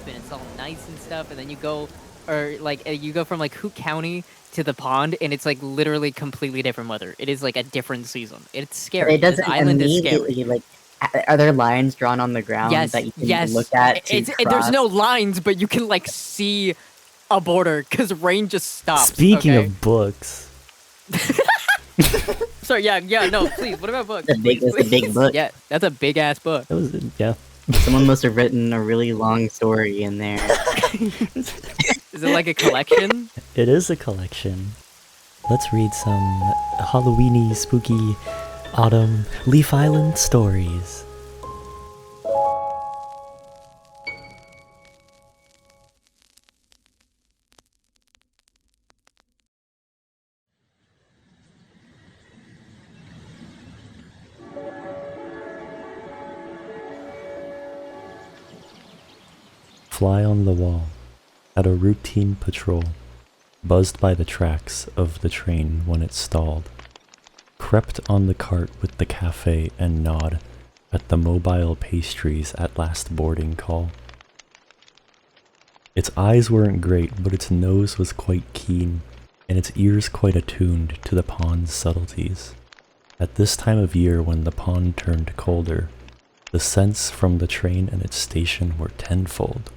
And it's all nice and stuff, and then you go, or like you go from like Hoot County to the pond, and it's like literally completely different weather. It is like a different season. It's scary. It doesn't this island is immediately scary. like. Are there lines drawn on the ground Yes, that you can yes. look at to cross? There's no lines, but you can like see a border because rain just stops. Speaking okay? of books. Sorry, yeah, no, please. What about books? It's a big book. Yeah, that's a big ass book. That was, yeah. Someone must have written a really long story in there. Is it like a collection? It is a collection. Let's read some Halloweeny, spooky, autumn Leaf Island stories. Fly on the wall, at a routine patrol, buzzed by the tracks of the train when it stalled, crept on the cart with the cafe and nod at the mobile pastries at last boarding call. Its eyes weren't great, but its nose was quite keen, and its ears quite attuned to the pond's subtleties. At this time of year when the pond turned colder, the scents from the train and its station were tenfold.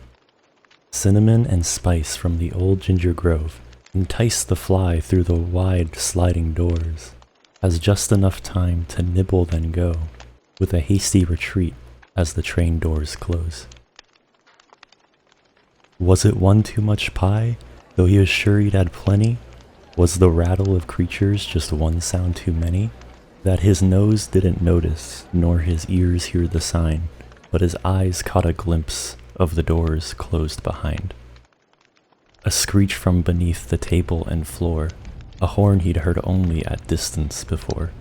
Cinnamon and spice from the old ginger grove enticed the fly through the wide sliding doors, has just enough time to nibble then go, with a hasty retreat as the train doors close. Was it one too much pie, though he was sure he'd had plenty? Was the rattle of creatures just one sound too many? That his nose didn't notice, nor his ears hear the sign, but his eyes caught a glimpse of the doors closed behind. A screech from beneath the table and floor, a horn he'd heard only at distance before,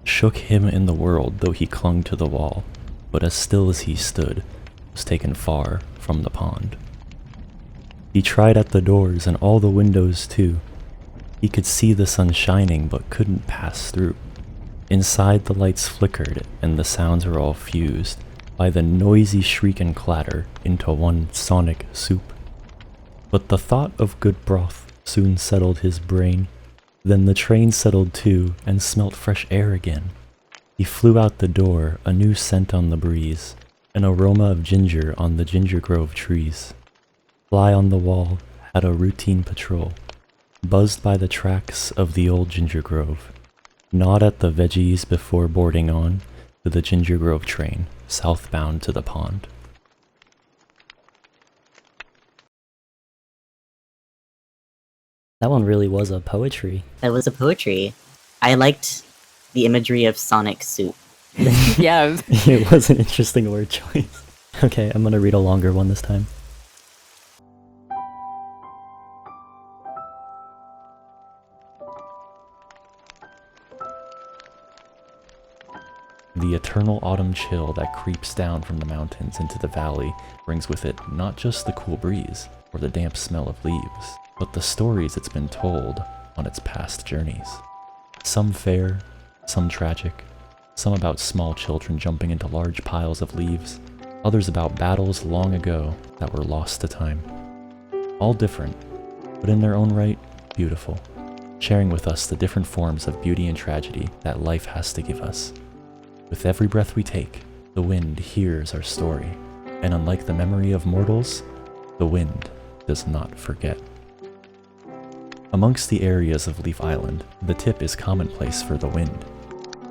shook him in the world though he clung to the wall, but as still as he stood, was taken far from the pond. He tried at the doors and all the windows too. He could see the sun shining but couldn't pass through. Inside the lights flickered and the sounds were all fused by the noisy shriek and clatter into one sonic soup. But the thought of good broth soon settled his brain. Then the train settled too and smelt fresh air again. He flew out the door, a new scent on the breeze, an aroma of ginger on the ginger grove trees. Fly on the wall had a routine patrol, buzzed by the tracks of the old ginger grove. Gnawed at the veggies before boarding on to the ginger grove train, southbound to the pond. That one really was a poetry. That was a poetry. I liked the imagery of sonic soup. Yeah. It was an interesting word choice. Okay, I'm gonna read a longer one this time. The eternal autumn chill that creeps down from the mountains into the valley brings with it not just the cool breeze or the damp smell of leaves, but the stories it's been told on its past journeys. Some fair, some tragic, some about small children jumping into large piles of leaves, others about battles long ago that were lost to time. All different, but in their own right, beautiful, sharing with us the different forms of beauty and tragedy that life has to give us. With every breath we take, the wind hears our story, and unlike the memory of mortals, the wind does not forget. Amongst the areas of Leaf Island, the tip is commonplace for the wind.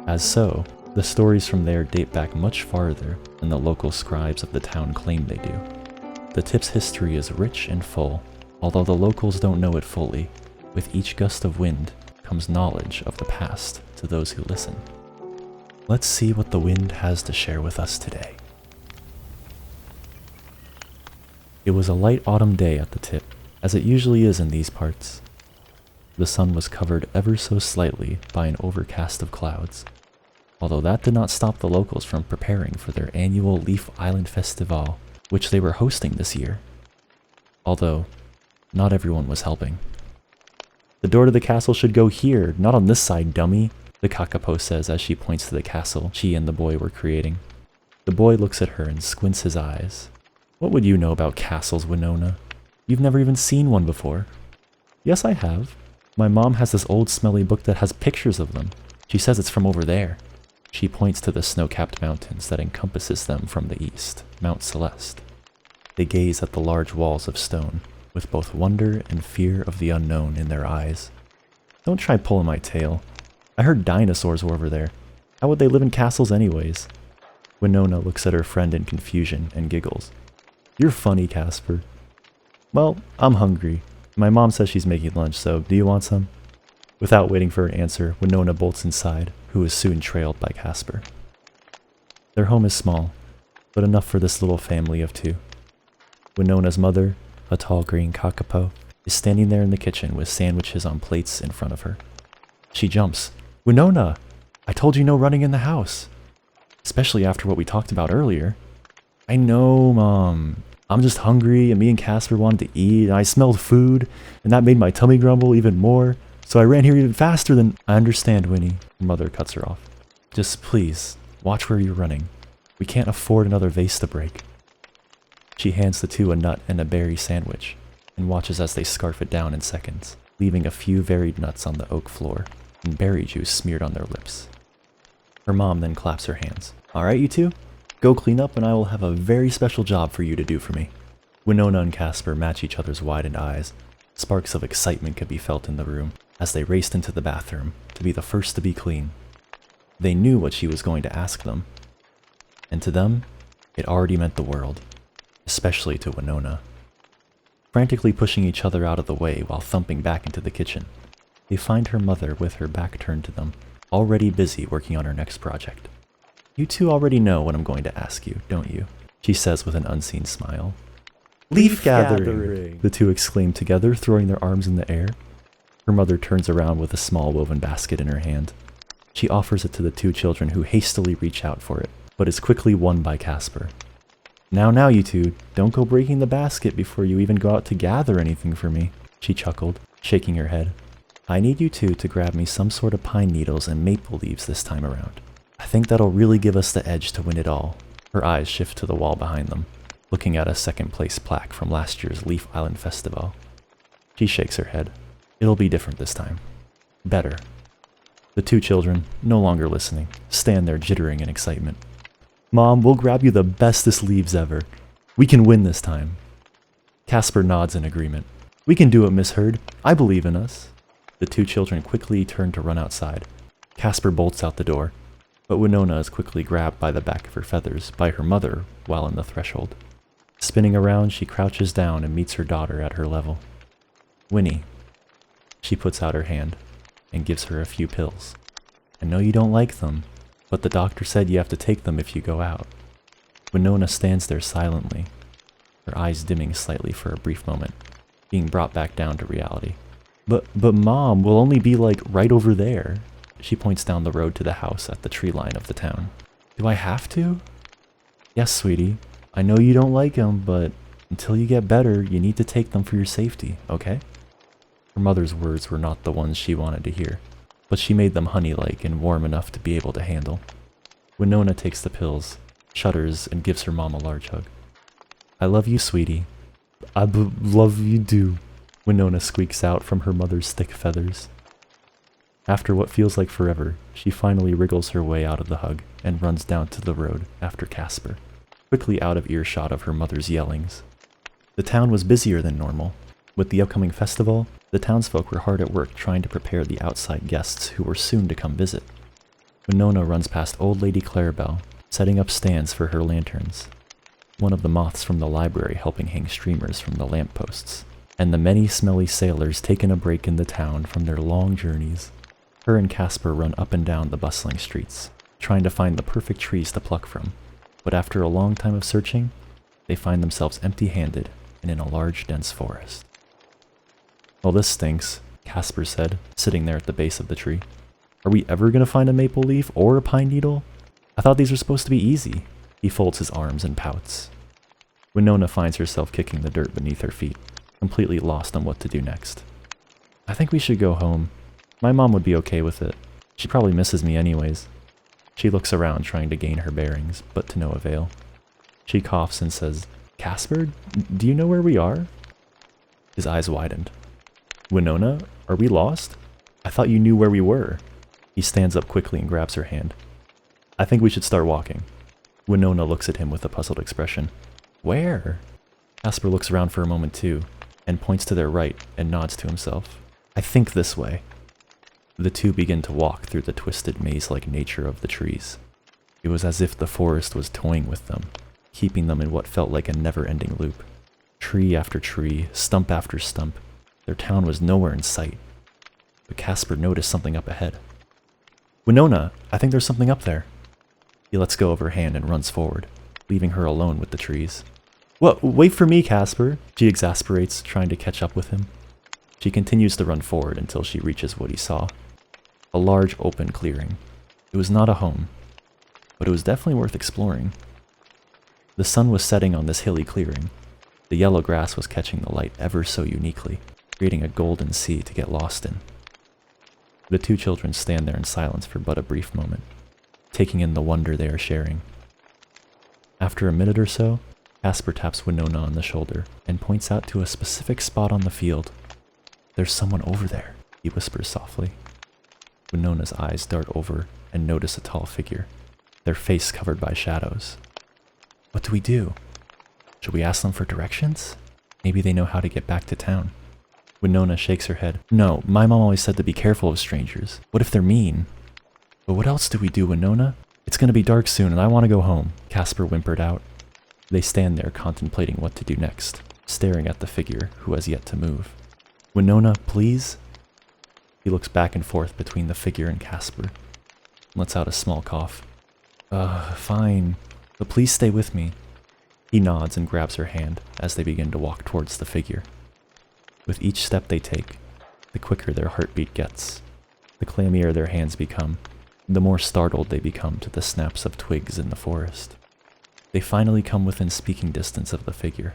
As so, the stories from there date back much farther than the local scribes of the town claim they do. The tip's history is rich and full, although the locals don't know it fully. With each gust of wind, comes knowledge of the past to those who listen. Let's see what the wind has to share with us today. It was a light autumn day at the tip, as it usually is in these parts. The sun was covered ever so slightly by an overcast of clouds, although that did not stop the locals from preparing for their annual Leaf Island Festival, which they were hosting this year. Although, not everyone was helping. The door to the castle should go here, not on this side, dummy, the Kakapo says as she points to the castle she and the boy were creating. The boy looks at her and squints his eyes. What would you know about castles, Winona? You've never even seen one before. Yes, I have. My mom has this old smelly book that has pictures of them. She says it's from over there. She points to the snow-capped mountains that encompasses them from the east, Mount Celeste. They gaze at the large walls of stone, with both wonder and fear of the unknown in their eyes. Don't try pulling my tail. I heard dinosaurs were over there. How would they live in castles anyways? Winona looks at her friend in confusion and giggles. You're funny, Casper. Well, I'm hungry. My mom says she's making lunch, so do you want some? Without waiting for an answer, Winona bolts inside, who is soon trailed by Casper. Their home is small, but enough for this little family of two. Winona's mother, a tall green kakapo, is standing there in the kitchen with sandwiches on plates in front of her. She jumps. Winona! I told you no running in the house. Especially after what we talked about earlier. I know, Mom. I'm just hungry, and me and Casper wanted to eat, and I smelled food, and that made my tummy grumble even more, so I ran here even faster than— I understand, Winnie. Her mother cuts her off. Just please, watch where you're running. We can't afford another vase to break. She hands the two a nut and a berry sandwich, and watches as they scarf it down in seconds, leaving a few varied nuts on the oak floor, and berry juice smeared on their lips. Her mom then claps her hands. Alright, you two? Go clean up and I will have a very special job for you to do for me. Winona and Casper match each other's widened eyes. Sparks of excitement could be felt in the room as they raced into the bathroom to be the first to be clean. They knew what she was going to ask them, and to them, it already meant the world, especially to Winona. Frantically pushing each other out of the way while thumping back into the kitchen, they find her mother with her back turned to them, already busy working on her next project. You two already know what I'm going to ask you, don't you? She says with an unseen smile. Leaf gathering! The two exclaim together, throwing their arms in the air. Her mother turns around with a small woven basket in her hand. She offers it to the two children who hastily reach out for it, but is quickly won by Casper. Now, you two, don't go breaking the basket before you even go out to gather anything for me, she chuckled, shaking her head. I need you two to grab me some sort of pine needles and maple leaves this time around. I think that'll really give us the edge to win it all. Her eyes shift to the wall behind them, looking at a second place plaque from last year's Leaf Island Festival. She shakes her head. It'll be different this time. Better. The two children, no longer listening, stand there jittering in excitement. Mom, we'll grab you the bestest leaves ever. We can win this time. Casper nods in agreement. We can do it, Miss Hurd. I believe in us. The two children quickly turn to run outside. Casper bolts out the door, but Winona is quickly grabbed by the back of her feathers by her mother while in the threshold. Spinning around, she crouches down and meets her daughter at her level. Winnie. She puts out her hand and gives her a few pills. I know you don't like them, but the doctor said you have to take them if you go out. Winona stands there silently, her eyes dimming slightly for a brief moment, being brought back down to reality. But Mom, we'll only be like right over there. She points down the road to the house at the tree line of the town. Do I have to? Yes, sweetie. I know you don't like them, but until you get better, you need to take them for your safety, okay? Her mother's words were not the ones she wanted to hear, but she made them honey-like and warm enough to be able to handle. Winona takes the pills, shudders, and gives her mom a large hug. I love you, sweetie. I love you too, Winona squeaks out from her mother's thick feathers. After what feels like forever, she finally wriggles her way out of the hug and runs down to the road after Casper, quickly out of earshot of her mother's yellings. The town was busier than normal. With the upcoming festival, the townsfolk were hard at work trying to prepare the outside guests who were soon to come visit. Winona runs past Old Lady Clarabelle, setting up stands for her lanterns, one of the moths from the library helping hang streamers from the lampposts. and the many smelly sailors taking a break in the town from their long journeys. Her and Casper run up and down the bustling streets, trying to find the perfect trees to pluck from, but after a long time of searching, they find themselves empty-handed and in a large, dense forest. "Well, this stinks," Casper said, sitting there at the base of the tree. "Are we ever going to find a maple leaf or a pine needle? I thought these were supposed to be easy." He folds his arms and pouts. Winona finds herself kicking the dirt beneath her feet, completely lost on what to do next. "I think we should go home. My mom would be okay with it. She probably misses me anyways." She looks around trying to gain her bearings, but to no avail. She coughs and says, "Casper, do you know where we are?" His eyes widened. "Winona, are we lost? I thought you knew where we were." He stands up quickly and grabs her hand. "I think we should start walking." Winona looks at him with a puzzled expression. "Where?" Casper looks around for a moment too, and points to their right and nods to himself. "I think this way." The two begin to walk through the twisted maze-like nature of the trees. It was as if the forest was toying with them, keeping them in what felt like a never-ending loop. Tree after tree, stump after stump, their town was nowhere in sight. But Casper noticed something up ahead. "Winona, I think there's something up there." He lets go of her hand and runs forward, leaving her alone with the trees. "What? Wait for me, Casper!" She exasperates, trying to catch up with him. She continues to run forward until she reaches what he saw. A large open clearing. It was not a home, but it was definitely worth exploring. The sun was setting on this hilly clearing. The yellow grass was catching the light ever so uniquely, creating a golden sea to get lost in. The two children stand there in silence for but a brief moment, taking in the wonder they are sharing. After a minute or so, Casper taps Winona on the shoulder and points out to a specific spot on the field. "There's someone over there," he whispers softly. Winona's eyes dart over and notice a tall figure, their face covered by shadows. "What do we do? Should we ask them for directions? Maybe they know how to get back to town." Winona shakes her head. "No, my mom always said to be careful of strangers. What if they're mean?" "But what else do we do, Winona? It's gonna be dark soon and I want to go home," Casper whimpered out. They stand there contemplating what to do next, staring at the figure who has yet to move. "Winona, please?" He looks back and forth between the figure and Casper, lets out a small cough. Fine, but please stay with me." He nods and grabs her hand as they begin to walk towards the figure. With each step they take, the quicker their heartbeat gets, the clammier their hands become, the more startled they become to the snaps of twigs in the forest. They finally come within speaking distance of the figure,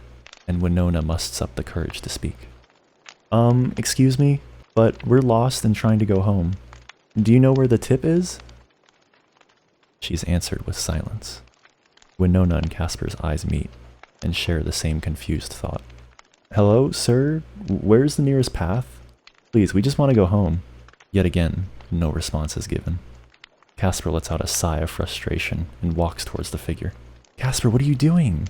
and Winona musts up the courage to speak. Excuse me, but we're lost and trying to go home. Do you know where the tip is?" She's answered with silence. Winona and Casper's eyes meet and share the same confused thought. "Hello, sir? Where's the nearest path? Please, we just want to go home." Yet again, no response is given. Casper lets out a sigh of frustration and walks towards the figure. "Casper, what are you doing?"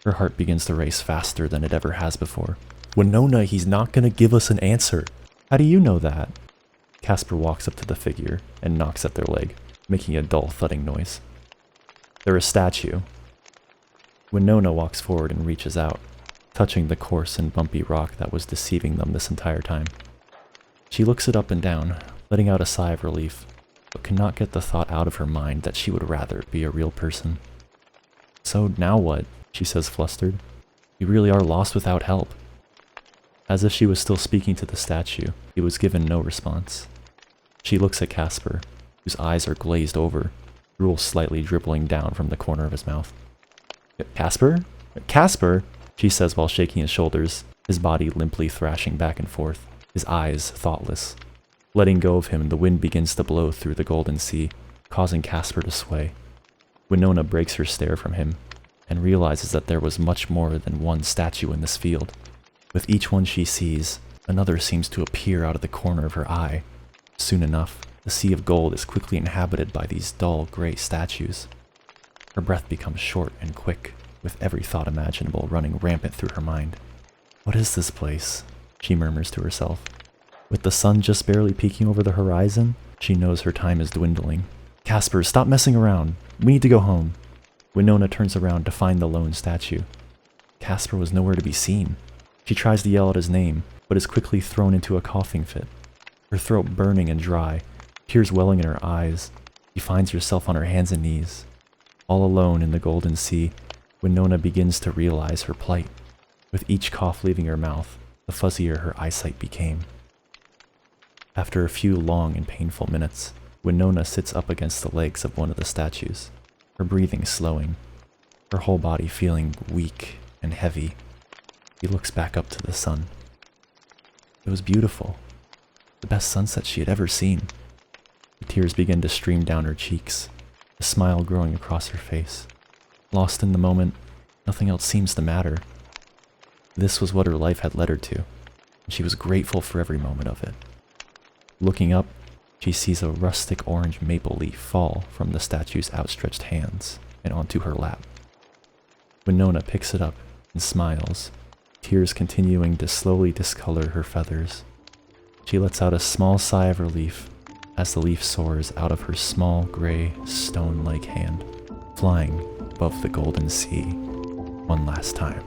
Her heart begins to race faster than it ever has before. "Winona, he's not gonna give us an answer." "How do you know that?" Casper walks up to the figure and knocks at their leg, making a dull thudding noise. They're a statue. Winona walks forward and reaches out, touching the coarse and bumpy rock that was deceiving them this entire time. She looks it up and down, letting out a sigh of relief, but cannot get the thought out of her mind that she would rather be a real person. "So now what?" she says, flustered. "We really are lost without help." As if she was still speaking to the statue, he was given no response. She looks at Casper, whose eyes are glazed over, drool slightly dribbling down from the corner of his mouth. "Casper? Casper?" she says while shaking his shoulders, his body limply thrashing back and forth, his eyes thoughtless. Letting go of him, the wind begins to blow through the golden sea, causing Casper to sway. Winona breaks her stare from him, and realizes that there was much more than one statue in this field. With each one she sees, another seems to appear out of the corner of her eye. Soon enough, the sea of gold is quickly inhabited by these dull gray statues. Her breath becomes short and quick, with every thought imaginable running rampant through her mind. "What is this place?" she murmurs to herself. With the sun just barely peeking over the horizon, she knows her time is dwindling. "Casper, stop messing around. We need to go home." Winona turns around to find the lone statue. Casper was nowhere to be seen. She tries to yell out his name, but is quickly thrown into a coughing fit. Her throat burning and dry, tears welling in her eyes. She finds herself on her hands and knees. All alone in the golden sea, Winona begins to realize her plight. With each cough leaving her mouth, the fuzzier her eyesight became. After a few long and painful minutes, Winona sits up against the legs of one of the statues, her breathing slowing, her whole body feeling weak and heavy. She looks back up to the sun. It was beautiful, the best sunset she had ever seen. The tears begin to stream down her cheeks, a smile growing across her face. Lost in the moment, nothing else seems to matter. This was what her life had led her to, and she was grateful for every moment of it. Looking up, she sees a rustic orange maple leaf fall from the statue's outstretched hands and onto her lap. Winona picks it up and smiles, tears continuing to slowly discolor her feathers. She lets out a small sigh of relief as the leaf soars out of her small, gray, stone-like hand, flying above the golden sea one last time.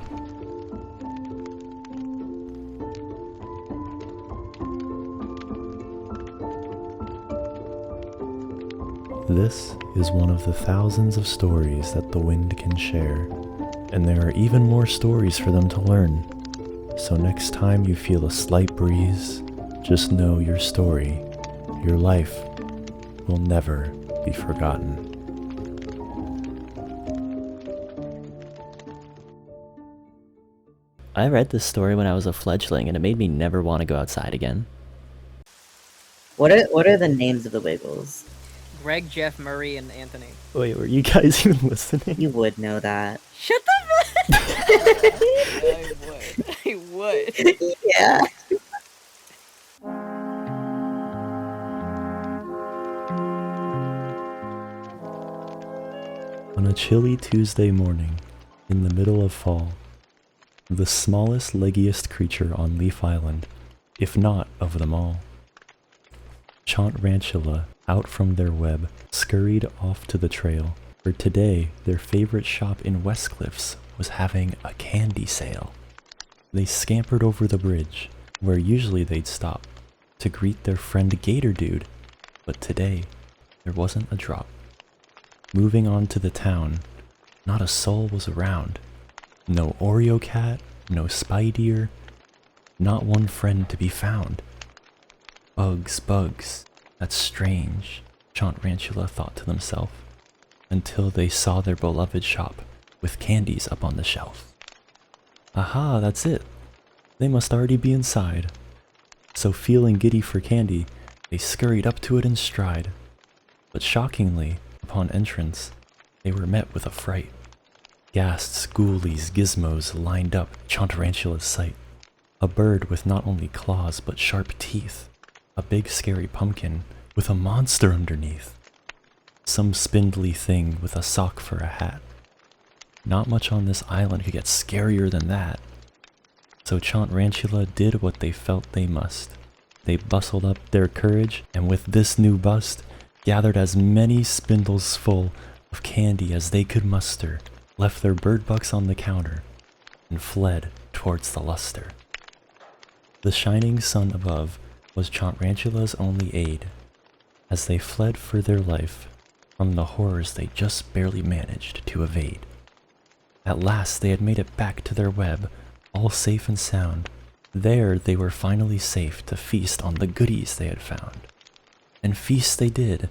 This is one of the thousands of stories that the wind can share, and there are even more stories for them to learn. So next time you feel a slight breeze, just know your story, your life, will never be forgotten. I read this story when I was a fledgling, and it made me never want to go outside again. What are the names of the Wiggles? Greg, Jeff, Murray, and Anthony. Wait, were you guys even listening? You would know that. Shut the fuck. I would. Yeah. On a chilly Tuesday morning, in the middle of fall, the smallest, leggiest creature on Leaf Island, if not of them all, Chontrantula, out from their web, scurried off to the trail, where today their favorite shop in Westcliffs was having a candy sale. They scampered over the bridge, where usually they'd stop, to greet their friend Gator Dude, but today there wasn't a drop. Moving on to the town, not a soul was around. No Oreo cat, no Spy-Deer, not one friend to be found. Bugs, that's strange, Chontrantula thought to themselves, until they saw their beloved shop with candies up on the shelf. Aha, that's it. They must already be inside. So feeling giddy for candy, they scurried up to it in stride. But shockingly, upon entrance, they were met with a fright. Ghasts, ghoulies, gizmos lined up Chontrantula's sight. A bird with not only claws but sharp teeth. A big scary pumpkin with a monster underneath. Some spindly thing with a sock for a hat. Not much on this island could get scarier than that. So Chontrantula did what they felt they must. They bustled up their courage, and with this new bust, gathered as many spindles full of candy as they could muster, left their bird bucks on the counter, and fled towards the luster. The shining sun above was Chontrantula's only aid, as they fled for their life from the horrors they just barely managed to evade. At last they had made it back to their web, all safe and sound. There they were finally safe to feast on the goodies they had found. And feast they did.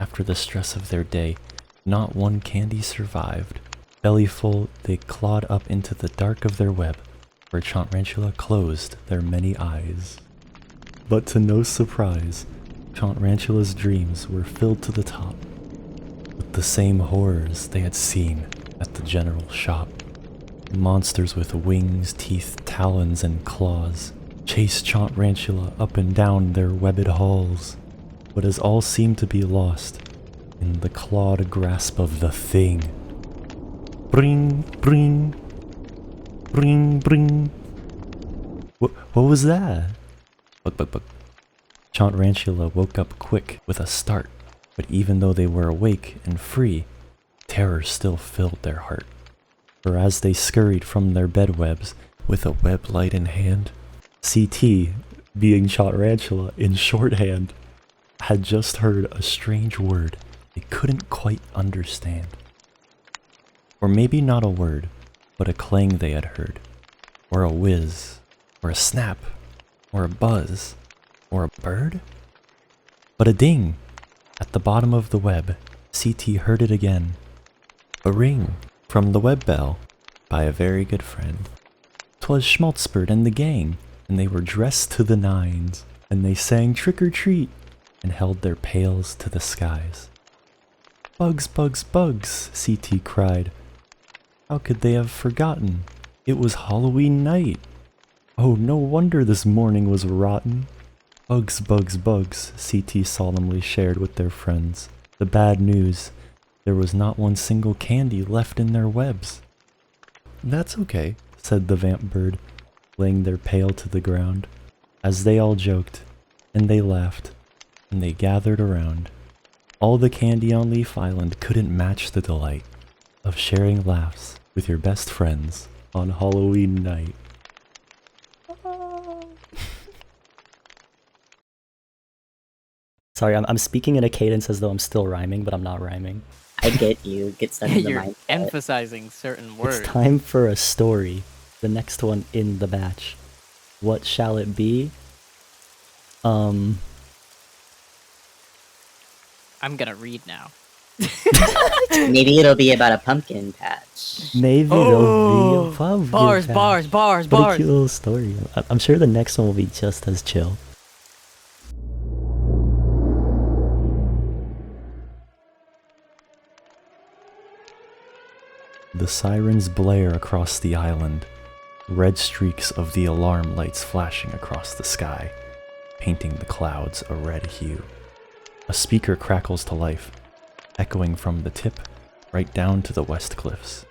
After the stress of their day, not one candy survived. Bellyful, they clawed up into the dark of their web, where Chontrantula closed their many eyes. But to no surprise, Chontrantula's dreams were filled to the top with the same horrors they had seen at the general shop. Monsters with wings, teeth, talons, and claws chased Chontrantula up and down their webbed halls, but as all seemed to be lost in the clawed grasp of the thing. Bring, bring, bring, bring. What was that? Bug. Chontrantula woke up quick with a start, but even though they were awake and free, terror still filled their heart. For as they scurried from their bedwebs, with a web light in hand. CT, being Chontrantula in shorthand, had just heard a strange word they couldn't quite understand. Or maybe not a word, but a clang they had heard, or a whiz, or a snap, or a buzz, or a bird? But a ding! At the bottom of the web, CT heard it again. A ring from the web bell by a very good friend. 'Twas Schmaltzbert and the gang, and they were dressed to the nines, and they sang trick or treat, and held their pails to the skies. Bugs, bugs, bugs, CT cried. How could they have forgotten? It was Halloween night. Oh, no wonder this morning was rotten. Bugs, bugs, bugs, CT solemnly shared with their friends. The bad news, there was not one single candy left in their webs. That's okay, said the vamp bird, laying their pail to the ground, as they all joked, and they laughed, and they gathered around. All the candy on Leaf Island couldn't match the delight of sharing laughs with your best friends on Halloween night. Sorry, I'm speaking in a cadence as though I'm still rhyming, but I'm not rhyming. I get you. Get stuck in the You're mindset. emphasizing certain words. It's time for a story. The next one in the batch. What shall it be? I'm gonna read now. Maybe it'll be about a pumpkin patch. Maybe there'll be a pub. Bars, patch. bars, bars, What a bars. cute little story. I'm sure the next one will be just as chill. The sirens blare across the island, red streaks of the alarm lights flashing across the sky, painting the clouds a red hue. A speaker crackles to life, echoing from the tip right down to the west cliffs.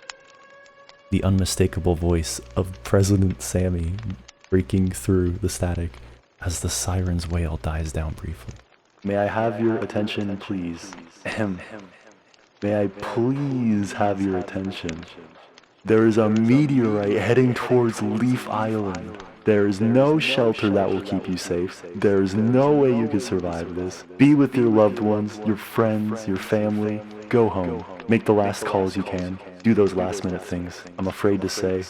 The unmistakable voice of President Sammy breaking through the static as the siren's wail dies down briefly. May I have your attention, please? Ahem. May I please have your attention? There is a meteorite heading towards Leaf Island. There is no shelter that will keep you safe. There is no way you can survive this. Be with your loved ones, your friends, your family. Go home. Make the last calls you can. Do those last minute things. I'm afraid to say,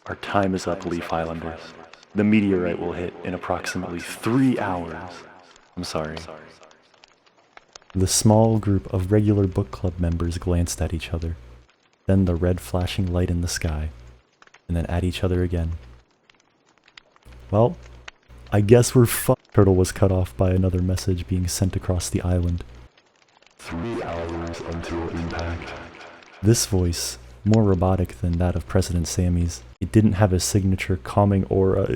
our time is up, Leaf Islanders. The meteorite will hit in approximately 3 hours. I'm sorry. The small group of regular book club members glanced at each other, then the red flashing light in the sky, and then at each other again. Well, I guess we're fucked. Turtle was cut off by another message being sent across the island. 3 hours until impact. This voice, more robotic than that of President Sammy's, it didn't have a signature calming aura.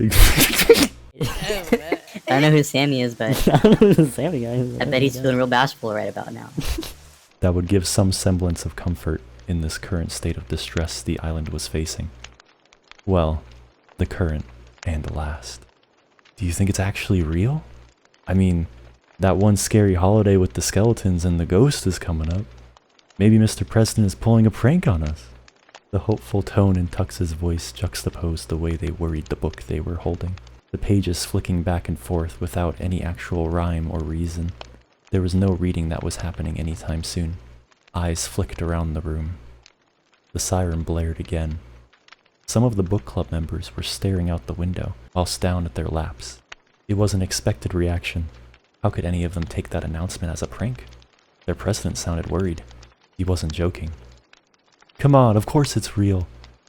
I don't know who Sammy is, but Sammy guys. I bet he's feeling real bashful right about now. that would give some semblance of comfort in this current state of distress the island was facing. Well, the current and last. Do you think it's actually real? I mean, that one scary holiday with the skeletons and the ghost is coming up. Maybe Mr. President is pulling a prank on us. The hopeful tone in Tux's voice juxtaposed the way they worried the book they were holding. The pages flicking back and forth without any actual rhyme or reason. There was no reading that was happening anytime soon. Eyes flicked around the room. The siren blared again. Some of the book club members were staring out the window, whilst down at their laps. It was an expected reaction. How could any of them take that announcement as a prank? Their president sounded worried. He wasn't joking. Come on, of course it's real.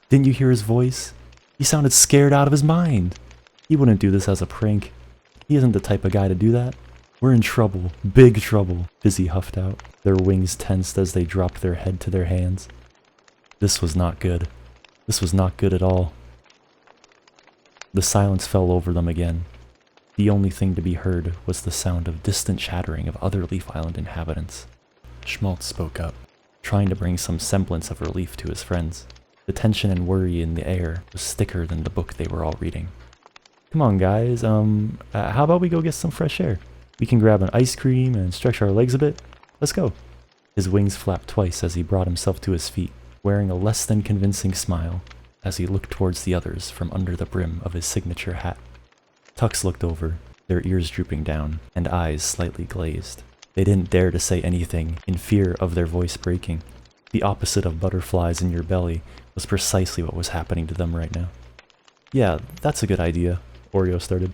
Didn't you hear his voice? He sounded scared out of his mind. He wouldn't do this as a prank. He isn't the type of guy to do that. We're in trouble, big trouble, Fizzy huffed out. Their wings tensed as they dropped their head to their hands. This was not good. This was not good at all. The silence fell over them again. The only thing to be heard was the sound of distant chattering of other Leaf Island inhabitants. Schmaltz spoke up, trying to bring some semblance of relief to his friends. The tension and worry in the air was thicker than the book they were all reading. Come on, guys, how about we go get some fresh air? We can grab an ice cream and stretch our legs a bit. Let's go. His wings flapped twice as he brought himself to his feet, wearing a less than convincing smile. as he looked towards the others from under the brim of his signature hat. Tux looked over, their ears drooping down and eyes slightly glazed. They didn't dare to say anything in fear of their voice breaking. The opposite of butterflies in your belly was precisely what was happening to them right now. "Yeah, that's a good idea," Oreo started.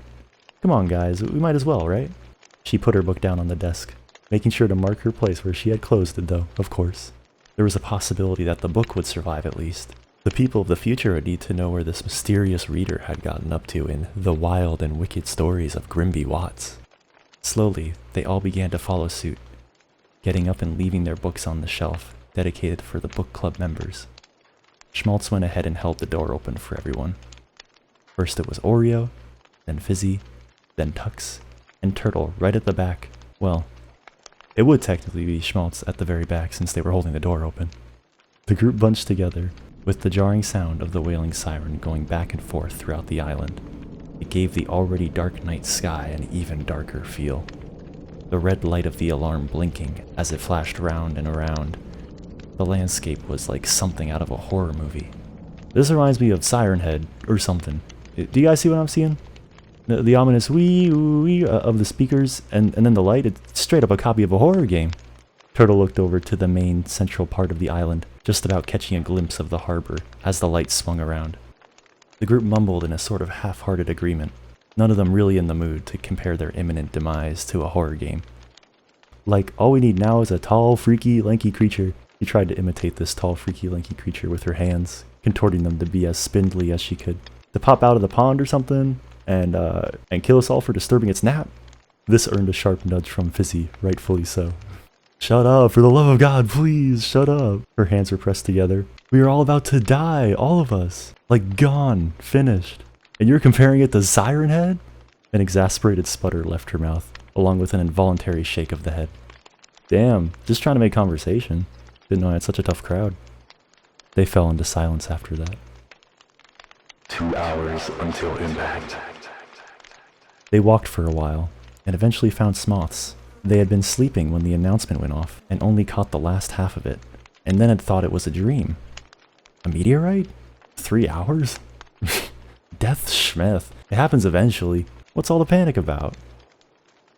"Come on, guys, we might as well, right?" She put her book down on the desk, making sure to mark her place where she had closed it though, of course. There was a possibility that the book would survive at least. The people of the future would need to know where this mysterious reader had gotten up to in The Wild and Wicked Stories of Grimby Watts. Slowly, they all began to follow suit, getting up and leaving their books on the shelf, dedicated for the book club members. Schmaltz went ahead and held the door open for everyone. First it was Oreo, then Fizzy, then Tux, and Turtle right at the back. Well, it would technically be Schmaltz at the very back since they were holding the door open. The group bunched together, with the jarring sound of the wailing siren going back and forth throughout the island. It gave the already dark night sky an even darker feel. The red light of the alarm blinking as it flashed round and around. The landscape was like something out of a horror movie. This reminds me of Siren Head or something. Do you guys see what I'm seeing? The ominous wee of the speakers, and then the light, it's straight up a copy of a horror game. Turtle looked over to the main central part of the island, just about catching a glimpse of the harbor as the lights swung around. The group mumbled in a sort of half-hearted agreement, none of them really in the mood to compare their imminent demise to a horror game. Like, all we need now is a tall, freaky, lanky creature. She tried to imitate this tall, freaky, lanky creature with her hands, contorting them to be as spindly as she could. To pop out of the pond or something, and kill us all for disturbing its nap. This earned a sharp nudge from Fizzy, rightfully so. "Shut up, for the love of God, please, shut up." Her hands were pressed together. "We are all about to die, all of us. Like, gone, finished. And you're comparing it to Siren Head?" An exasperated sputter left her mouth, along with an involuntary shake of the head. "Damn, just trying to make conversation. Didn't know I had such a tough crowd." They fell into silence after that. 2 hours until impact. They walked for a while, and eventually found Smoths. They had been sleeping when the announcement went off, and only caught the last half of it, and then had thought it was a dream. A meteorite? 3 hours? Death schmeth. It happens eventually. What's all the panic about?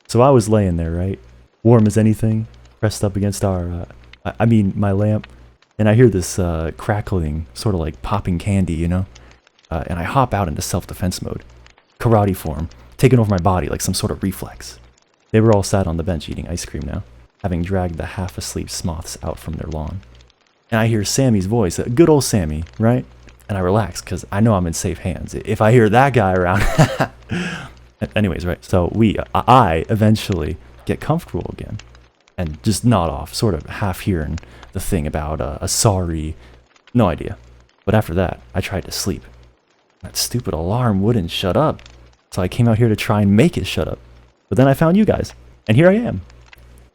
So I was laying there, right? Warm as anything, pressed up against my lamp, and I hear this crackling, sort of like popping candy, you know? And I hop out into self-defense mode. Karate form, taking over my body like some sort of reflex. They were all sat on the bench eating ice cream now, having dragged the half-asleep Smoths out from their lawn. And I hear Sammy's voice, good old Sammy, right? And I relax, because I know I'm in safe hands. If I hear that guy around... Anyways, right, so I eventually get comfortable again, and just nod off, sort of half hearing the thing about a sorry... No idea. But after that, I tried to sleep. That stupid alarm wouldn't shut up, so I came out here to try and make it shut up. But then I found you guys, and here I am.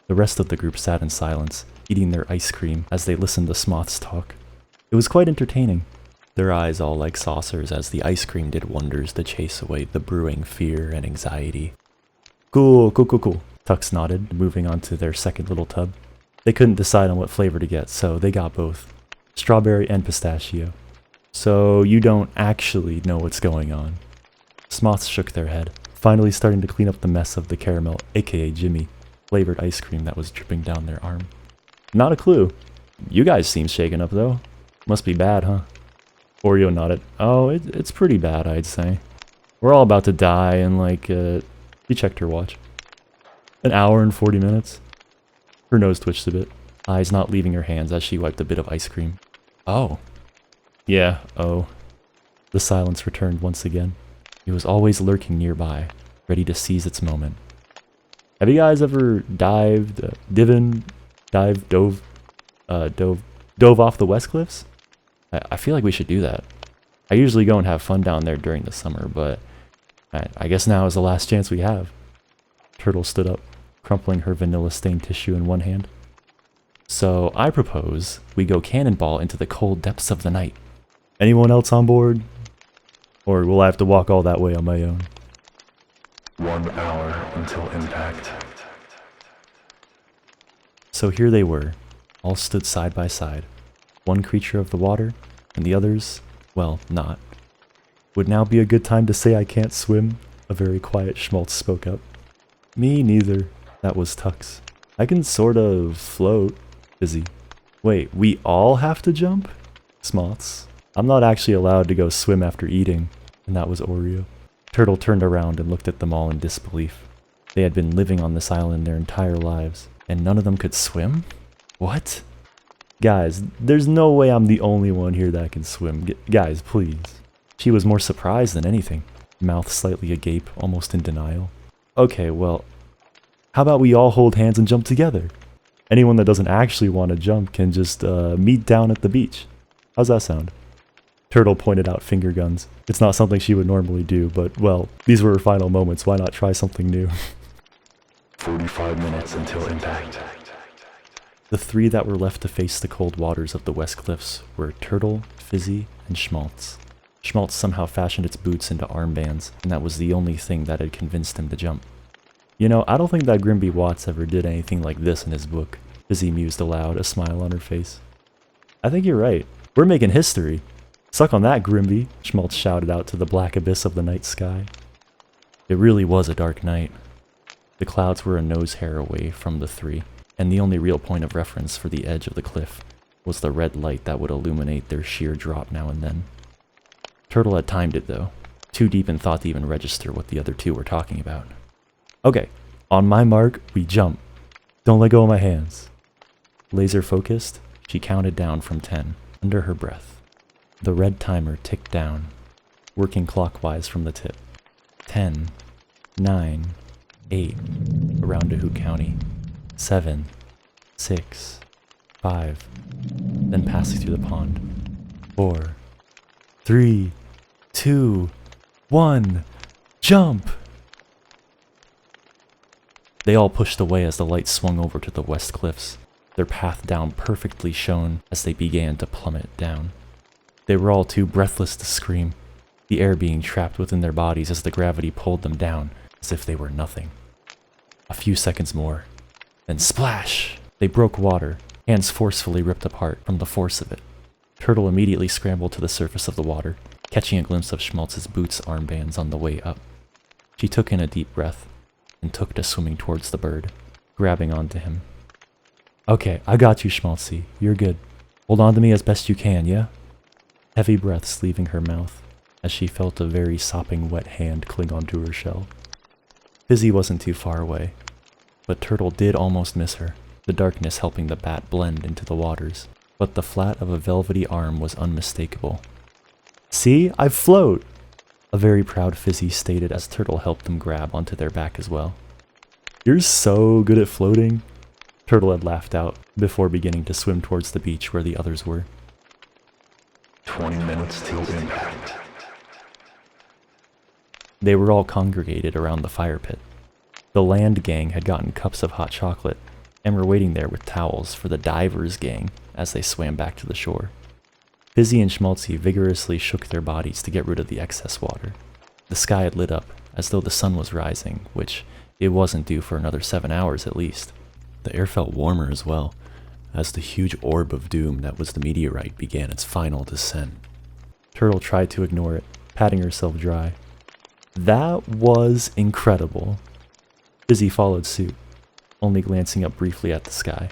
The rest of the group sat in silence, eating their ice cream as they listened to Smoths talk. It was quite entertaining, their eyes all like saucers as the ice cream did wonders to chase away the brewing fear and anxiety. Cool. Tux nodded, moving on to their second little tub. They couldn't decide on what flavor to get, so they got both. Strawberry and pistachio. So you don't actually know what's going on. Smoths shook their head, finally starting to clean up the mess of the caramel, aka Jimmy, flavored ice cream that was dripping down their arm. Not a clue. You guys seem shaken up though. Must be bad, huh? Oreo nodded. Oh, it's pretty bad, I'd say. We're all about to die in like, she checked her watch. An hour and 40 minutes. Her nose twitched a bit, eyes not leaving her hands as she wiped a bit of ice cream. Oh. Yeah, oh. The silence returned once again. It was always lurking nearby, ready to seize its moment. Have you guys ever dove off the West Cliffs? I feel like we should do that. I usually go and have fun down there during the summer, but I guess now is the last chance we have. Turtle stood up, crumpling her vanilla-stained tissue in one hand. So I propose we go cannonball into the cold depths of the night. Anyone else on board? Or will I have to walk all that way on my own? 1 hour until impact. So here they were, all stood side by side. One creature of the water, and the others, Well, not. Would now be a good time to say I can't swim? A very quiet Schmaltz spoke up. Me neither. That was Tux. I can sort of float. Busy. Wait, we all have to jump? Schmaltz. I'm not actually allowed to go swim after eating. And that was Oreo. Turtle turned around and looked at them all in disbelief. They had been living on this island their entire lives, and none of them could swim? What? Guys, there's no way I'm the only one here that can swim. Guys, please. She was more surprised than anything, mouth slightly agape, almost in denial. Okay, well, how about we all hold hands and jump together? Anyone that doesn't actually want to jump can just meet down at the beach. How's that sound? Turtle pointed out finger guns. It's not something she would normally do, but, well, these were her final moments. Why not try something new? 45 minutes until impact. The three that were left to face the cold waters of the West Cliffs were Turtle, Fizzy, and Schmaltz. Schmaltz somehow fashioned its boots into armbands, and that was the only thing that had convinced him to jump. You know, I don't think that Grimby Watts ever did anything like this in his book, Fizzy mused aloud, a smile on her face. I think you're right. We're making history. Suck on that, Grimby, Schmaltz shouted out to the black abyss of the night sky. It really was a dark night. The clouds were a nose hair away from the three, and the only real point of reference for the edge of the cliff was the red light that would illuminate their sheer drop now and then. Turtle had timed it though, too deep in thought to even register what the other two were talking about. Okay, on my mark, we jump. Don't let go of my hands. Laser focused, she counted down from 10, under her breath. The red timer ticked down, working clockwise from the tip. 10, 9, 8, around to Hoot County. 7, 6, 5, then passing through the pond. 4, 3, 2, 1, jump! They all pushed away as the light swung over to the west cliffs, their path down perfectly shown as they began to plummet down. They were all too breathless to scream, the air being trapped within their bodies as the gravity pulled them down as if they were nothing. A few seconds more, then splash! They broke water, hands forcefully ripped apart from the force of it. Turtle immediately scrambled to the surface of the water, catching a glimpse of Schmaltz's boots armbands on the way up. She took in a deep breath, and took to swimming towards the bird, grabbing onto him. Okay, I got you, Schmaltzy. You're good. Hold on to me as best you can, yeah? Heavy breaths leaving her mouth, as she felt a very sopping wet hand cling onto her shell. Fizzy wasn't too far away, but Turtle did almost miss her, the darkness helping the bat blend into the waters, but the flat of a velvety arm was unmistakable. See? I float! A very proud Fizzy stated as Turtle helped them grab onto their back as well. You're so good at floating, Turtle had laughed out, before beginning to swim towards the beach where the others were. 20 minutes till impact. They were all congregated around the fire pit. The land gang had gotten cups of hot chocolate, and were waiting there with towels for the divers gang as they swam back to the shore. Fizzy and Schmaltzy vigorously shook their bodies to get rid of the excess water. The sky had lit up, as though the sun was rising, which it wasn't due for another 7 hours at least. The air felt warmer as well, as the huge orb of doom that was the meteorite began its final descent. Turtle tried to ignore it, patting herself dry. That was incredible. Fizzy followed suit, only glancing up briefly at the sky.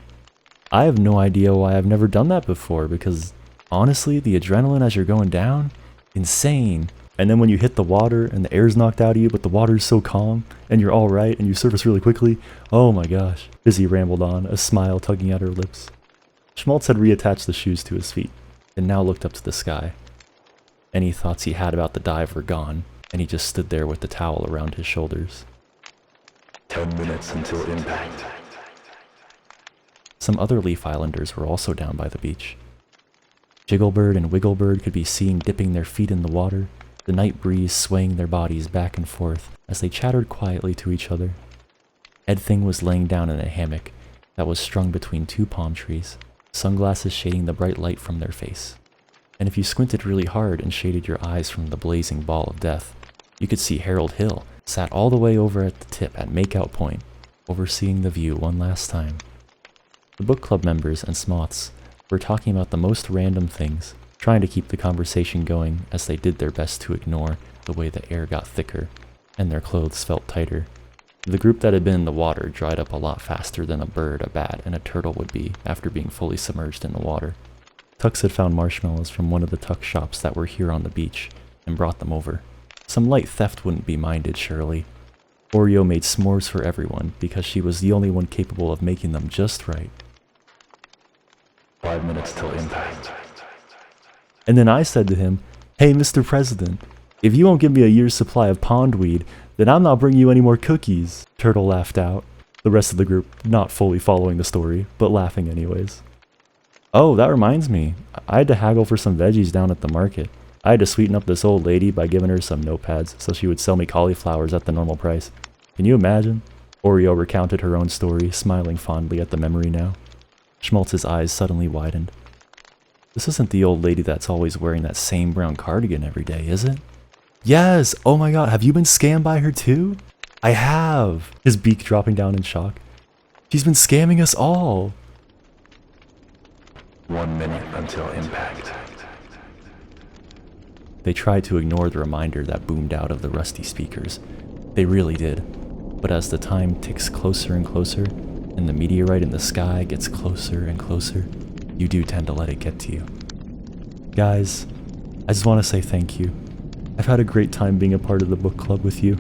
I have no idea why I've never done that before, because honestly, the adrenaline as you're going down, insane. And then when you hit the water and the air's knocked out of you, but the water's so calm, and you're alright, and you surface really quickly, oh my gosh. Fizzy rambled on, a smile tugging at her lips. Schmaltz had reattached the shoes to his feet, and now looked up to the sky. Any thoughts he had about the dive were gone, and he just stood there with the towel around his shoulders. 10 minutes until impact. Some other Leaf Islanders were also down by the beach. Jigglebird and Wigglebird could be seen dipping their feet in the water, the night breeze swaying their bodies back and forth as they chattered quietly to each other. Ed Thing was laying down in a hammock that was strung between 2 palm trees, sunglasses shading the bright light from their face. And if you squinted really hard and shaded your eyes from the blazing ball of death, you could see Harold Hill sat all the way over at the tip at Makeout Point, overseeing the view one last time. The book club members and Smoths were talking about the most random things, trying to keep the conversation going as they did their best to ignore the way the air got thicker and their clothes felt tighter. The group that had been in the water dried up a lot faster than a bird, a bat, and a turtle would be after being fully submerged in the water. Tux had found marshmallows from one of the tuck shops that were here on the beach and brought them over. Some light theft wouldn't be minded, surely. Oreo made s'mores for everyone because she was the only one capable of making them just right. 5 minutes till impact. And then I said to him, "Hey, Mr. President, if you won't give me a year's supply of pondweed, then I'm not bringing you any more cookies." Turtle laughed out, the rest of the group not fully following the story, but laughing anyways. "Oh, that reminds me. I had to haggle for some veggies down at the market. I had to sweeten up this old lady by giving her some notepads so she would sell me cauliflowers at the normal price. Can you imagine?" Oreo recounted her own story, smiling fondly at the memory now. Schmaltz's eyes suddenly widened. "This isn't the old lady that's always wearing that same brown cardigan every day, is it?" "Yes! Oh my god, have you been scammed by her too?" "I have!" His beak dropping down in shock. "She's been scamming us all!" 1 minute until impact. They tried to ignore the reminder that boomed out of the rusty speakers. They really did. But as the time ticks closer and closer, and the meteorite in the sky gets closer and closer, you do tend to let it get to you. Guys, I just want to say thank you. I've had a great time being a part of the book club with you.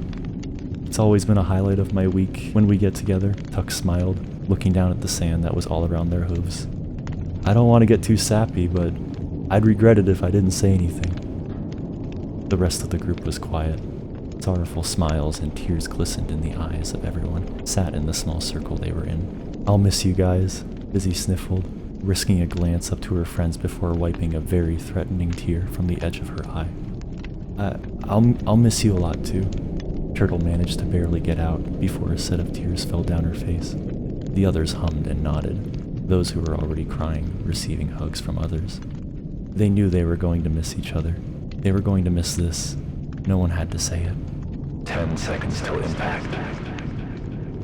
It's always been a highlight of my week when we get together. Tuck smiled, looking down at the sand that was all around their hooves. I don't want to get too sappy, but I'd regret it if I didn't say anything. The rest of the group was quiet. Sorrowful smiles and tears glistened in the eyes of everyone sat in the small circle they were in. "I'll miss you guys," Izzy sniffled, risking a glance up to her friends before wiping a very threatening tear from the edge of her eye. I'll miss you a lot too." Turtle managed to barely get out before a set of tears fell down her face. The others hummed and nodded, those who were already crying receiving hugs from others. They knew they were going to miss each other. They were going to miss this. No one had to say it. 10 seconds till impact.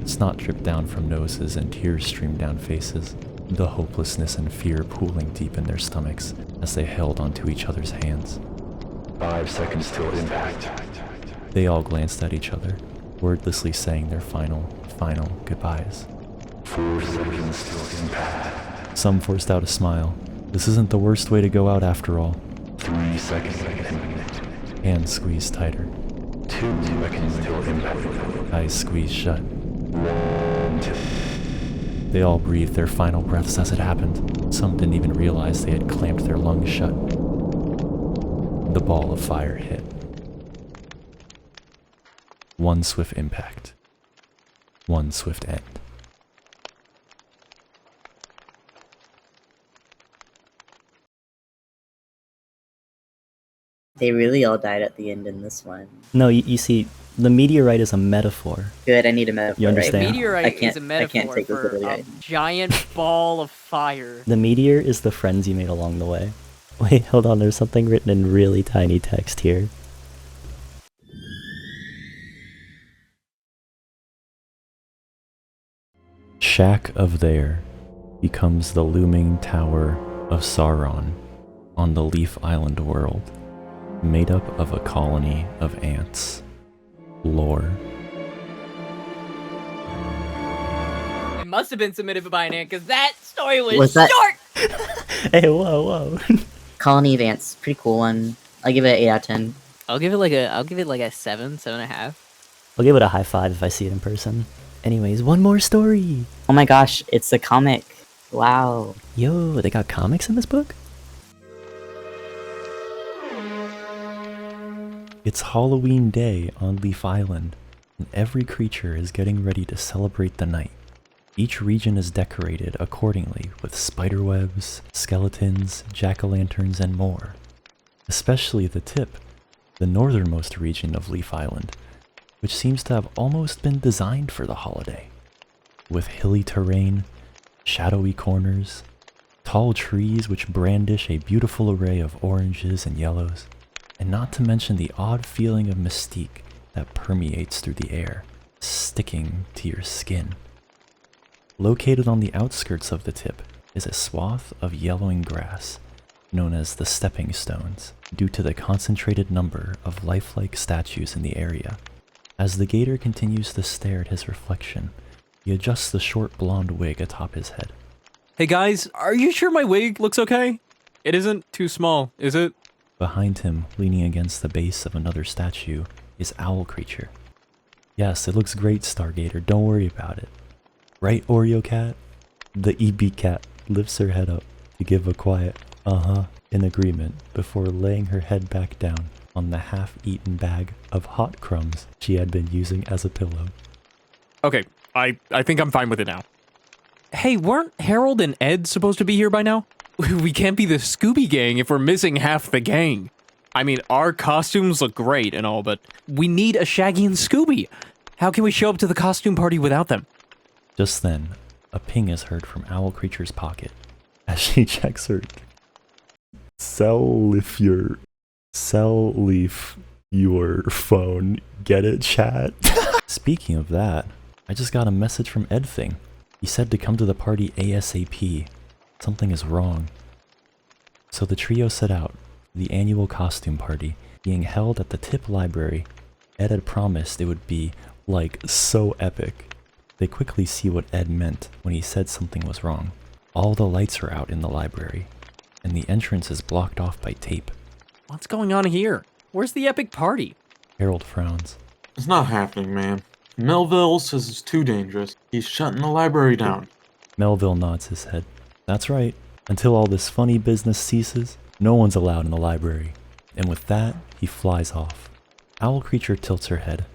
Snot dripped down from noses and tears streamed down faces, the hopelessness and fear pooling deep in their stomachs as they held onto each other's hands. 5 seconds till impact. They all glanced at each other, wordlessly saying their final goodbyes. 4 seconds till impact. Some forced out a smile. This isn't the worst way to go out after all. 3 seconds. Hands squeezed tighter. 2 seconds till impact. Eyes squeezed shut. 1. They all breathed their final breaths as it happened. Some didn't even realize they had clamped their lungs shut. The ball of fire hit. One swift impact. One swift end. They really all died at the end in this one. No, you see, the meteorite is a metaphor. Good, I need a metaphor. You right? understand? Meteorite is a I can't metaphor take this for literally a right. giant ball of fire. The meteor is the friends you made along the way. Wait, hold on, there's something written in really tiny text here. Shack of There becomes the looming tower of Sauron on the Leaf Island world, made up of a colony of ants. Lore. It must have been submitted by an ant because that story was Was that- short. Hey, whoa. Colony of Ants, pretty cool one. I'll give it an 8 out of 10. I'll give it like a 7.5. I'll give it a high five if I see it in person. Anyways, one more story! Oh my gosh, it's a comic. Wow. Yo, they got comics in this book? It's Halloween Day on Leaf Island, and every creature is getting ready to celebrate the night. Each region is decorated accordingly with spiderwebs, skeletons, jack-o'-lanterns, and more. Especially the tip, the northernmost region of Leaf Island, which seems to have almost been designed for the holiday. With hilly terrain, shadowy corners, tall trees which brandish a beautiful array of oranges and yellows, and not to mention the odd feeling of mystique that permeates through the air, sticking to your skin. Located on the outskirts of the tip is a swath of yellowing grass, known as the stepping stones, due to the concentrated number of lifelike statues in the area. As the gator continues to stare at his reflection, he adjusts the short blonde wig atop his head. Hey guys, are you sure my wig looks okay? It isn't too small, is it? Behind him, leaning against the base of another statue, is Owl Creature. Yes, it looks great, Stargator, don't worry about it. Right, Oreo Cat? The EB cat lifts her head up to give a quiet in agreement before laying her head back down on the half-eaten bag of hot crumbs she had been using as a pillow. Okay, I think I'm fine with it now. Hey, weren't Harold and Ed supposed to be here by now? We can't be the Scooby Gang if we're missing half the gang. I mean, our costumes look great and all, but we need a Shaggy and Scooby. How can we show up to the costume party without them? Just then, a ping is heard from Owl Creature's pocket as she checks her. Leave your phone. Get it, chat? Speaking of that, I just got a message from Ed Thing. He said to come to the party ASAP. Something is wrong. So the trio set out for the annual costume party being held at the Tip Library. Ed had promised it would be, like, so epic. They quickly see what Ed meant when he said something was wrong. All the lights are out in the library, and the entrance is blocked off by tape. What's going on here? Where's the epic party? Harold frowns. It's not happening, man. Melville says it's too dangerous. He's shutting the library down. Melville nods his head. That's right. Until all this funny business ceases, no one's allowed in the library. And with that, he flies off. Owl Creature tilts her head.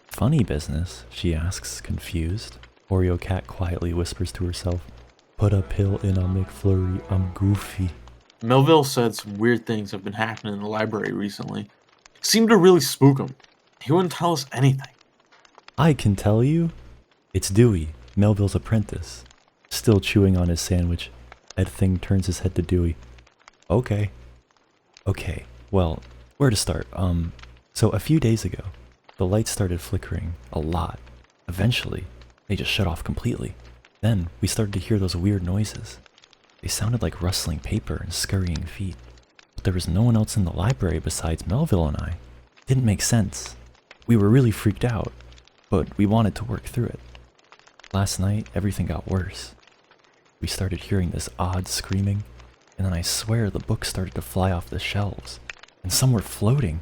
Funny business? She asks, confused. Oreo Cat quietly whispers to herself. Put a pill in a McFlurry, I'm goofy. Melville said some weird things have been happening in the library recently. Seemed to really spook him. He wouldn't tell us anything. I can tell you. It's Dewey, Melville's apprentice. Still chewing on his sandwich, Ed Thing turns his head to Dewey. Okay, well, where to start? So a few days ago, the lights started flickering a lot. Eventually, they just shut off completely. Then, we started to hear those weird noises. They sounded like rustling paper and scurrying feet. But there was no one else in the library besides Melville and I. It didn't make sense. We were really freaked out, but we wanted to work through it. Last night, everything got worse. We started hearing this odd screaming, and then I swear the books started to fly off the shelves, and some were floating.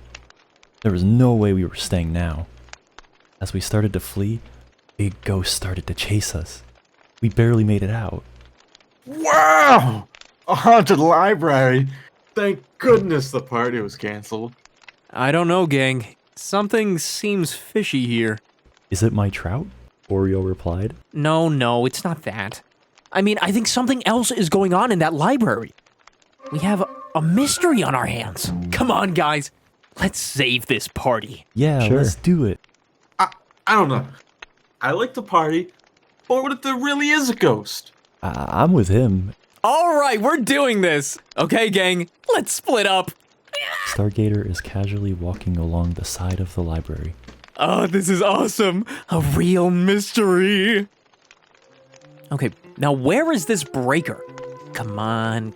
There was no way we were staying now. As we started to flee, big ghosts started to chase us. We barely made it out. Wow! A haunted library! Thank goodness the party was canceled. I don't know, gang. Something seems fishy here. Is it my trout? Oreo replied. No, it's not that. I mean, I think something else is going on in that library. We have a mystery on our hands. Come on, guys. Let's save this party. Yeah, Sure. let's do it. I don't know. I like the party, but what if there really is a ghost? I'm with him. All right, we're doing this. Okay, gang, let's split up. Stargator is casually walking along the side of the library. Oh, this is awesome. A real mystery. Okay, now where is this breaker? Come on.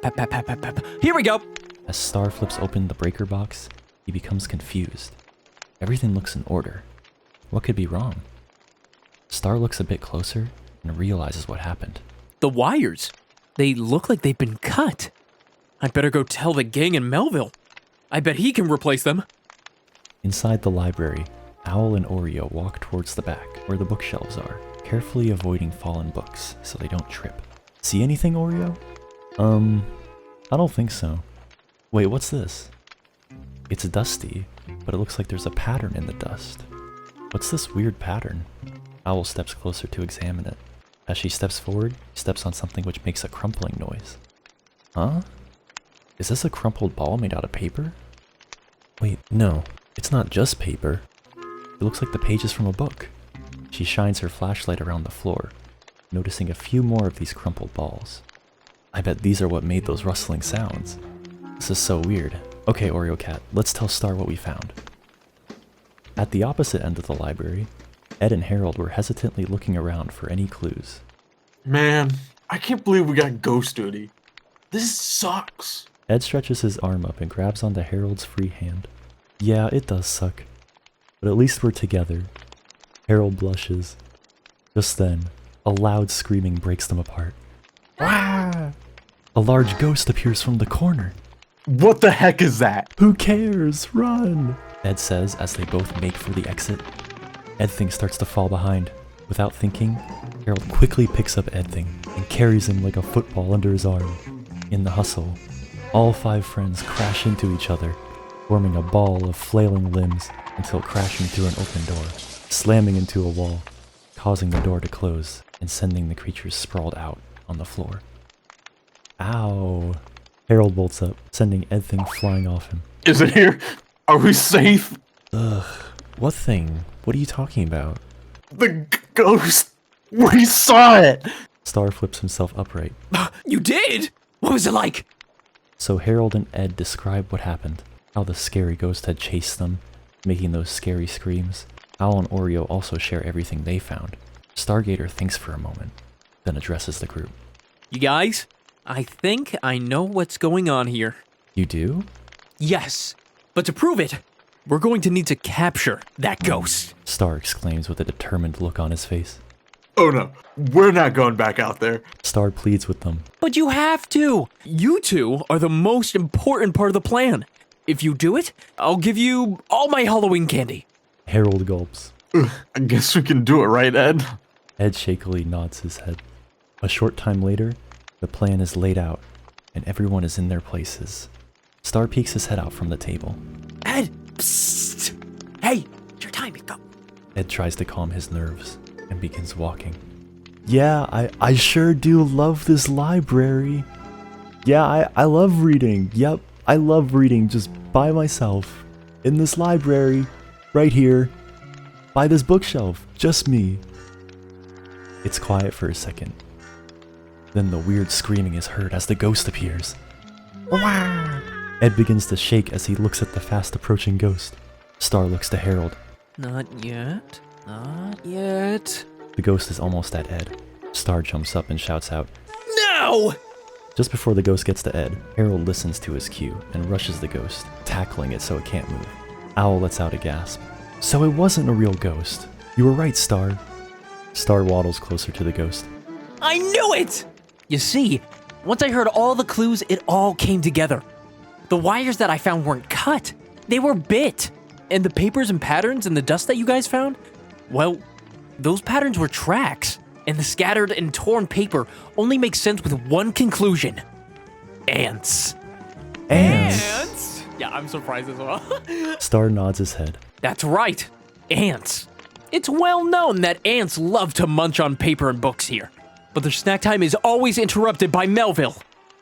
Pep. Here we go. As Star flips open the breaker box, he becomes confused. Everything looks in order. What could be wrong? Star looks a bit closer and realizes what happened. The wires. They look like they've been cut. I'd better go tell the gang in Melville. I bet he can replace them. Inside the library, Owl and Oreo walk towards the back, where the bookshelves are, carefully avoiding fallen books so they don't trip. See anything, Oreo? I don't think so. Wait, what's this? It's dusty, but it looks like there's a pattern in the dust. What's this weird pattern? Owl steps closer to examine it. As she steps forward, she steps on something which makes a crumpling noise. Huh? Is this a crumpled ball made out of paper? Wait, no. It's not just paper. It looks like the pages from a book. She shines her flashlight around the floor, noticing a few more of these crumpled balls. I bet these are what made those rustling sounds. This is so weird. Okay, Oreo Cat, let's tell Star what we found. At the opposite end of the library, Ed and Harold were hesitantly looking around for any clues. Man, I can't believe we got ghost duty. This sucks. Ed stretches his arm up and grabs onto Harold's free hand. Yeah, it does suck. But at least we're together. Harold blushes. Just then, a loud screaming breaks them apart. Ah! A large ghost appears from the corner. What the heck is that? Who cares? Run! Ed says as they both make for the exit. Edthing starts to fall behind. Without thinking, Harold quickly picks up Edthing and carries him like a football under his arm. In the hustle, all 5 friends crash into each other, forming a ball of flailing limbs until crashing through an open door, slamming into a wall, causing the door to close and sending the creatures sprawled out on the floor. Ow! Harold bolts up, sending Edthing flying off him. Is it here? Are we safe? Ugh, what thing? What are you talking about? The ghost! We saw it! Star flips himself upright. You did? What was it like? So Harold and Ed describe what happened, how the scary ghost had chased them, making those scary screams. Owl and Oreo also share everything they found. Stargator thinks for a moment, then addresses the group. You guys, I think I know what's going on here. You do? Yes, but to prove it, we're going to need to capture that ghost. Star exclaims with a determined look on his face. Oh no, we're not going back out there. Star pleads with them. But you have to. You two are the most important part of the plan. If you do it, I'll give you all my Halloween candy. Harold gulps. I guess we can do it, right, Ed? Ed shakily nods his head. A short time later, the plan is laid out, and everyone is in their places. Star peeks his head out from the table. Ed, psst. Hey, it's your time. Go. Ed tries to calm his nerves and begins walking. Yeah, I sure do love this library. Yeah, I love reading. Yep, I love reading just by myself. In this library, right here, by this bookshelf, just me. It's quiet for a second. Then the weird screaming is heard as the ghost appears. Wah! Ed begins to shake as he looks at the fast approaching ghost. Star looks to Harold. Not yet. Not yet. The ghost is almost at Ed. Star jumps up and shouts out, No! Just before the ghost gets to Ed, Harold listens to his cue and rushes the ghost, tackling it so it can't move. Owl lets out a gasp. So it wasn't a real ghost. You were right, Star. Star waddles closer to the ghost. I knew it! You see, once I heard all the clues, it all came together. The wires that I found weren't cut. They were bit. And the papers and patterns and the dust that you guys found, well, those patterns were tracks. And the scattered and torn paper only makes sense with one conclusion. Ants. Ants? Yeah, I'm surprised as well. Star nods his head. That's right. Ants. It's well known that ants love to munch on paper and books here. But their snack time is always interrupted by Melville.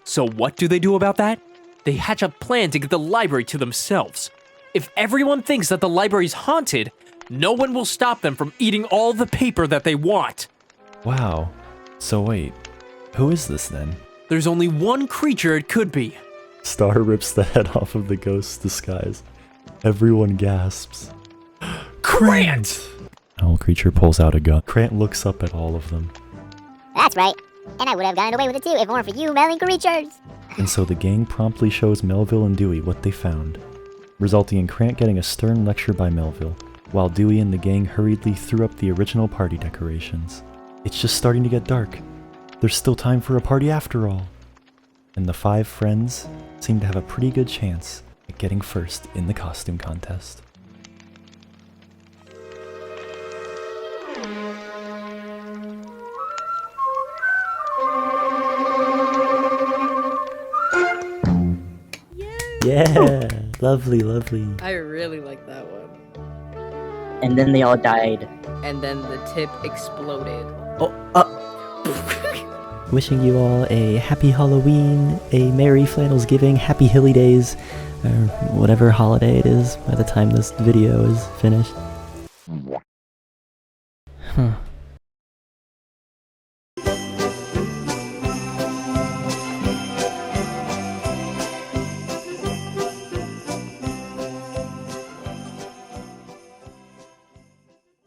So what do they do about that? They hatch a plan to get the library to themselves. If everyone thinks that the library's haunted, no one will stop them from eating all the paper that they want. Wow. So wait, who is this then? There's only one creature it could be. Star rips the head off of the ghost's disguise. Everyone gasps. Grant! Owl creature pulls out a gun. Grant looks up at all of them. That's right. And I would have gotten away with it too if it weren't for you meddling creatures. And so the gang promptly shows Melville and Dewey what they found, resulting in Grant getting a stern lecture by Melville, while Dewey and the gang hurriedly threw up the original party decorations. It's just starting to get dark. There's still time for a party after all. And the 5 friends seem to have a pretty good chance at getting first in the costume contest. Yeah, lovely, lovely. I really like that one. And then they all died. And then the tip exploded. Wishing you all a happy Halloween, a merry Flannelsgiving, happy Hilly Days, or whatever holiday it is by the time this video is finished.